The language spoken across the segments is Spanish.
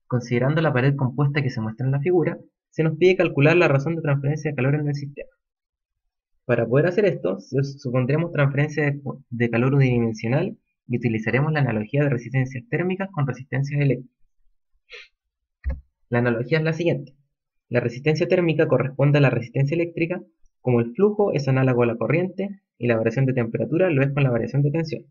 Considerando la pared compuesta que se muestra en la figura, se nos pide calcular la razón de transferencia de calor en el sistema. Para poder hacer esto, supondremos transferencia de calor unidimensional y utilizaremos la analogía de resistencias térmicas con resistencias eléctricas. La analogía es la siguiente. La resistencia térmica corresponde a la resistencia eléctrica, como el flujo es análogo a la corriente y la variación de temperatura lo es con la variación de tensión.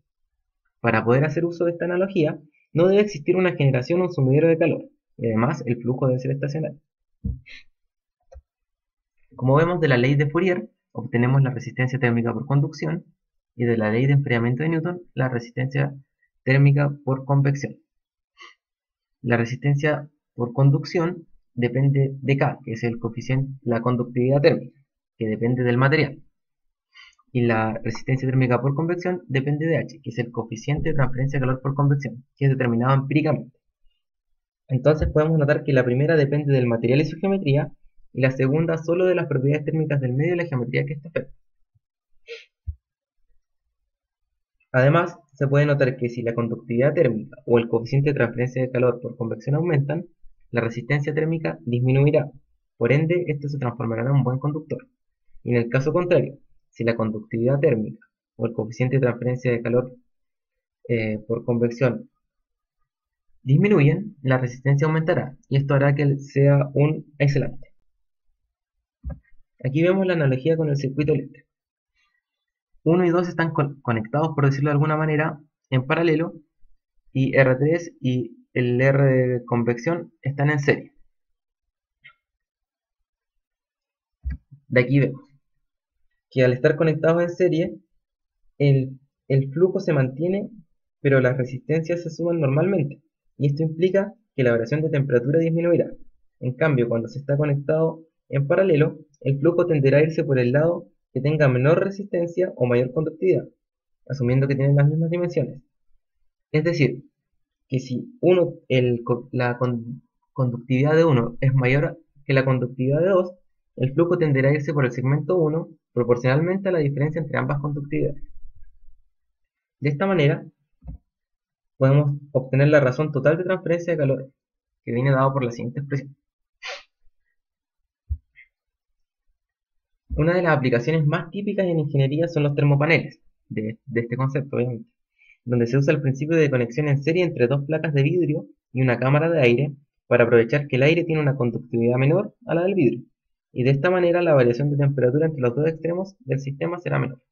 Para poder hacer uso de esta analogía, no debe existir una generación o un sumidero de calor, y además el flujo debe ser estacionario. Como vemos de la ley de Fourier, obtenemos la resistencia térmica por conducción, y de la ley de enfriamiento de Newton, la resistencia térmica por convección. La resistencia por conducción depende de K, que es el coeficiente, la conductividad térmica, que depende del material. Y la resistencia térmica por convección depende de H, que es el coeficiente de transferencia de calor por convección, que es determinado empíricamente. Entonces podemos notar que la primera depende del material y su geometría, y la segunda solo de las propiedades térmicas del medio y la geometría que éste afecta. Además, se puede notar que si la conductividad térmica o el coeficiente de transferencia de calor por convección aumentan, la resistencia térmica disminuirá, por ende, este se transformará en un buen conductor. Y en el caso contrario, si la conductividad térmica o el coeficiente de transferencia de calor por convección disminuyen, la resistencia aumentará, y esto hará que sea un aislante. Aquí vemos la analogía con el circuito eléctrico. 1 y 2 están conectados, por decirlo de alguna manera, en paralelo, y R3 y el R de convección están en serie. De aquí vemos que al estar conectados en serie, el flujo se mantiene, pero las resistencias se suman normalmente, y esto implica que la variación de temperatura disminuirá. En cambio, cuando se está conectado en paralelo, el flujo tenderá a irse por el lado que tenga menor resistencia o mayor conductividad, asumiendo que tienen las mismas dimensiones. Es decir, que si la conductividad de uno es mayor que la conductividad de 2, el flujo tenderá a irse por el segmento 1 proporcionalmente a la diferencia entre ambas conductividades. De esta manera, podemos obtener la razón total de transferencia de calor, que viene dado por la siguiente expresión. Una de las aplicaciones más típicas en ingeniería son los termopaneles, de este concepto obviamente, donde se usa el principio de conexión en serie entre dos placas de vidrio y una cámara de aire para aprovechar que el aire tiene una conductividad menor a la del vidrio, y de esta manera la variación de temperatura entre los dos extremos del sistema será menor.